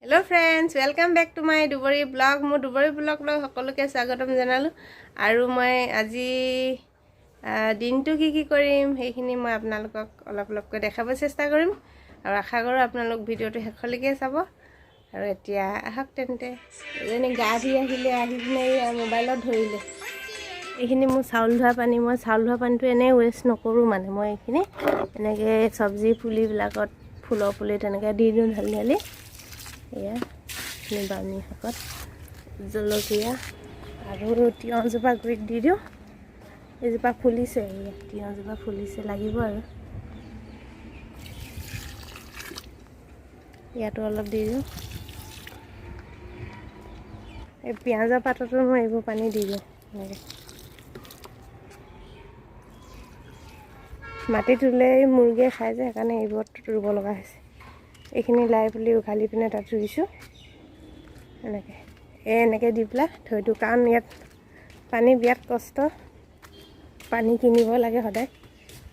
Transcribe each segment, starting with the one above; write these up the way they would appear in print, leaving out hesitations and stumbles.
Hello friends welcome back to my Dhubri blog मो Dhubri blog लो সকলকে স্বাগতম জানালো আৰু মই আজি দিনটো কি কৰিম হেখিনি মই আপোনালোকক অলপ দেখাব চেষ্টা কৰিম আৰু আশা কৰো আপোনালোক ভিডিওটো শেষলৈকে চাব আৰু এতিয়া আহক তেন্তে এজনী গা ধুই আহিলে আহিনে মোবাইলত ধৰিলে এইখিনি মোৰ চাউল ধোৱা পানী মই চাউল ধোৱা পানীটো এনে ওয়েষ্ট নকৰো মানে মই এইখিনি এনেকে সবজি পুলি বিলাকত ফুলৰ পুলি তেনেকে দি দিওঁ ঢালি या बामी शाकत जलकिया और तियहजोपा गुरित दी दिওঁ एजोपा फुलिसे तियहजोपा फुलिसे লাগিব আৰু ইয়াতো অলপ দি দিওঁ এই পিয়াজৰ পাতটো মই এইবোৰ পানী দি দিওঁ এনেকৈ মাটি তুলে মুৰ্গীয়ে খাই যে সেইকাৰণে এইবোৰত ৰুব লগা হৈছে এইখিনি লাই পুলি উঘালি পিনে তাত ৰুইছোঁ এনেকৈ দি পেলাই থৈ দিওঁ কাৰণ ইয়াত পানী বিৰাট কষ্ট পানী কিনিব লাগে সদায়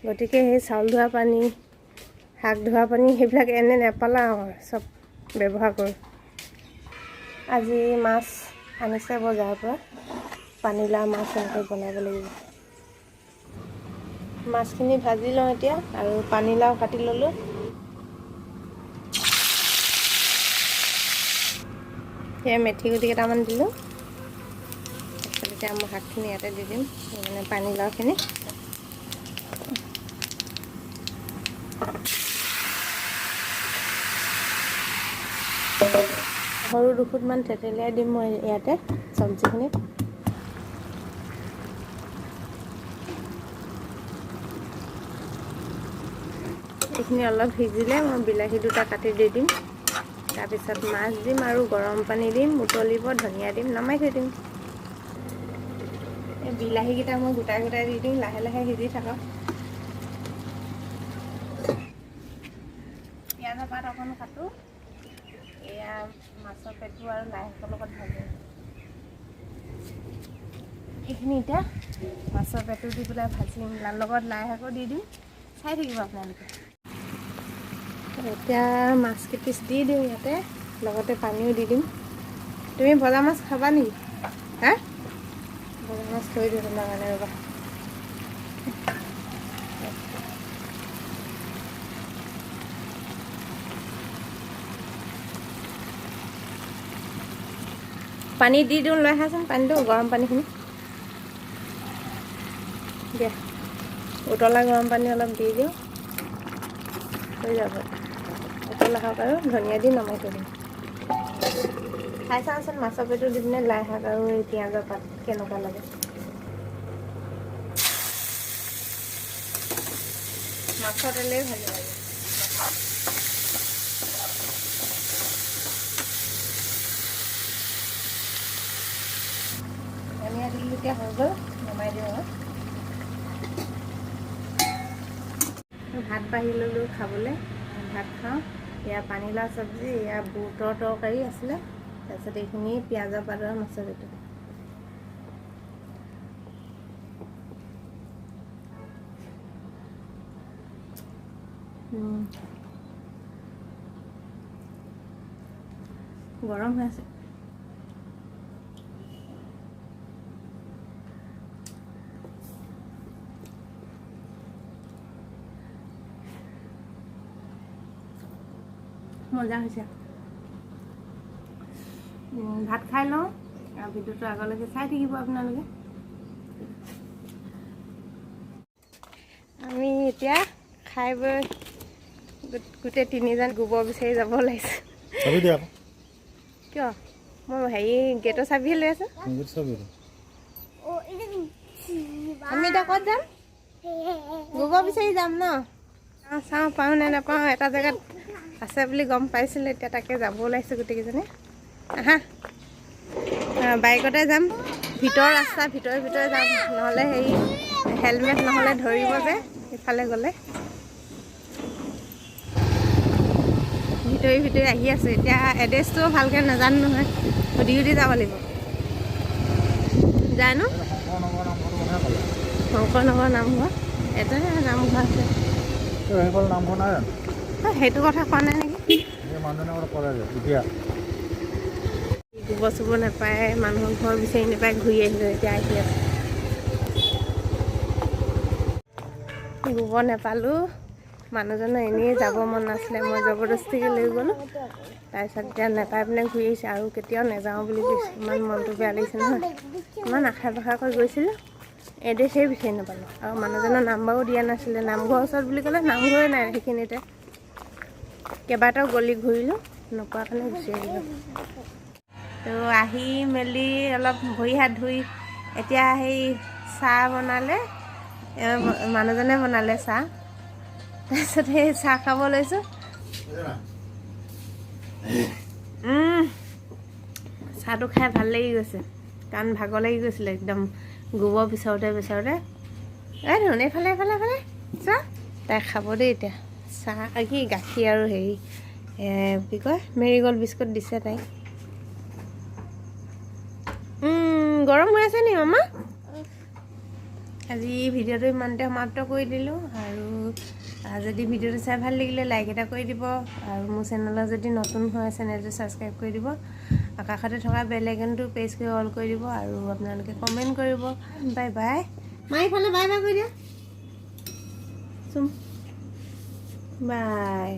গতিকে সেই চাউল ধোৱা পানী শাক ধোৱা পানী সেইবিলাক এনে নেপালাও সব ব্যৱহাৰ কৰোঁ আজি মাছ আনিছে বজাৰৰ পৰা পানীলাও মাছ এনেকৈ বনাব লাগিব মাছখিনি ভাজি লওঁ এতিয়া আৰু পানীলাও কাটি ল'লোঁ मेथी गुटी केटामान दिलो मैं शाकखिनि इते दी दिम माने पानीलाउखिनि सरू दुफुटमान थेथेलियाई दिम मैं इते सब्जीखिनि এইখিনি অলপ ভিজিলে মই বিলাহী দুটা কাটি দি দিম তাৰপিছত মাছ দিম আৰু গৰম পানী দিম উতলিব ধনিয়া দিম নমাই থৈ দিম এই বিলাহী কিটা মই গোটাই গোটাই দি দিম লাহে লাহে সিজি থাকক পিয়াজৰ পাত অকণ কাটো এয়া মাছৰ পেটু আৰু লাই শাকৰ লগত ভাজো এইখিনি এতিয়া মাছৰ পেটু দি পেলাই ভাজিম লগত লাই শাকো দি দিম চাই থাকিব আপোনালোকে এতিয়া মাছ কেপিচ দি দিওঁ ইয়াতে লগতে পানীও দি দিম তুমি ভজা মাছ খাবা নেকি হা ভজা মাছ থৈ দিওঁ তোমাৰ কাৰণে ৰ'বা পানী দি দিওঁ লৈ আহাচোন পানীটো গৰম পানীখিনি দিয়া উতলা গৰম পানী অলপ দি দিওঁ হৈ যাব উতলা শাক আৰু ধনিয়া দি নমাই থৈ দিম খাই চাওঁচোন মাছৰ পেটু দি পিনে লাই শাক আৰু এই পিঁয়াজৰ পাত কেনেকুৱা লাগে মাছৰ তেলেই ভাজি লাগে ধনিয়া দিলোঁ এতিয়া হৈ গ'ল নমাই দিওঁ ভাত বাঢ়ি ল'লোঁ খাবলৈ ভাত খাওঁ এয়া পানীলাও চব্জি এয়া বুটৰ তৰকাৰী আছিলে তাৰপিছত এইখিনি পিঁয়াজৰ পাত আৰু মাছৰ পেটু গৰম হৈ আছে মজা হৈছে ভাত খাই লওঁ আৰু ভিডিওটো আগলৈকে চাই থাকিব আপোনালোকে আমি এতিয়া খাই বৈ গোটেই তিনিজন গোবৰ বিচাৰি যাব লাগিছে কিয় মই হেৰি গেটৰ চাবিহে লৈ আছোঁ আমি এতিয়া ক'ত যাম গোবৰ বিচাৰি যাম ন চাওঁ পাওঁ নে নাপাওঁ এটা জেগাত আছে বুলি গম পাইছিলোঁ এতিয়া তাকে যাব ওলাইছোঁ গোটেইকেইজনী আহা বাইকতে যাম ভিতৰ ৰাস্তা ভিতৰে যাম নহ'লে হেৰি হেলমেট নহ'লে ধৰিব যে ইফালে গ'লে ভিতৰি আহি আছোঁ এতিয়া এড্ৰেছটো ভালকৈ নাজানো নহয় সুধি যাব লাগিব জানো শংকৰনগৰ নামঘৰ এটা নামঘৰ আছে সেইটো কথা কোৱা নাই নেকি মানুহজনে কৰে এতিয়া গোবৰ চোবৰ নাপায়, মানুহৰ ঘৰ বিচাৰি নাপায়, ঘূৰি আহিলোঁ। এতিয়া আহি আছে গোবৰ নাপালোঁ। মানুহজনৰ এনেই যাব মন নাছিলে, মই জবৰদস্তিকৈ লৈ গ'লোঁ। তাৰপিছত এতিয়া নাপাই পিনে ঘূৰি আহিছে আৰু কেতিয়াও নাযাওঁ বুলি কৈছোঁ। ইমান মনটো বেয়া লাগিছে নহয়, ইমান আশা পাশা কৰি গৈছিলোঁ, এড্ৰেছেই বিচাৰি নাপালোঁ। আৰু মানুহজনৰ নাম্বাৰো দিয়া নাছিলে। নামঘৰৰ ওচৰত বুলি ক'লে নামঘৰে নাই সেইখিনিতে। কেইবাটাও গলি ঘূৰিলোঁ, নোপোৱাৰ কাৰণে গুচি আহিলোঁ। তো আহি মেলি অলপ ভৰি হাত ধুই এতিয়া সেই চাহ বনালে, মানুহজনে বনালে চাহ। তাৰপিছত সেই চাহ খাব লৈছোঁ। চাহটো খাই ভাল লাগি গৈছে, কাৰণ ভাগৰ লাগি গৈছিলে একদম গোবৰ বিচাৰোঁতে বিচাৰোঁতে। এই ধুন এইফালে চাহ তাই খাব দেই এতিয়া। চাহ কি গাখীৰ আৰু হেৰি কি কয় মেৰিগ'ল্ড বিস্কুট দিছে তাইক। গৰম হৈ আছে নি মামা? আজি ভিডিঅ'টো ইমানতে সমাপ্ত কৰি দিলোঁ। আৰু যদি ভিডিঅ'টো চাই ভাল লাগিলে লাইক এটা কৰি দিব, আৰু মোৰ চেনেলত যদি নতুন হয় চেনেলটো ছাবস্ক্ৰাইব কৰি দিব, কাষতে থকা বেল আইকনটো প্ৰেছ কৰি অল কৰি দিব, আৰু আপোনালোকে কমেণ্ট কৰিব। Bye bye. মাইফালে বাই বাই কৰি দিয়া চুম। বাই।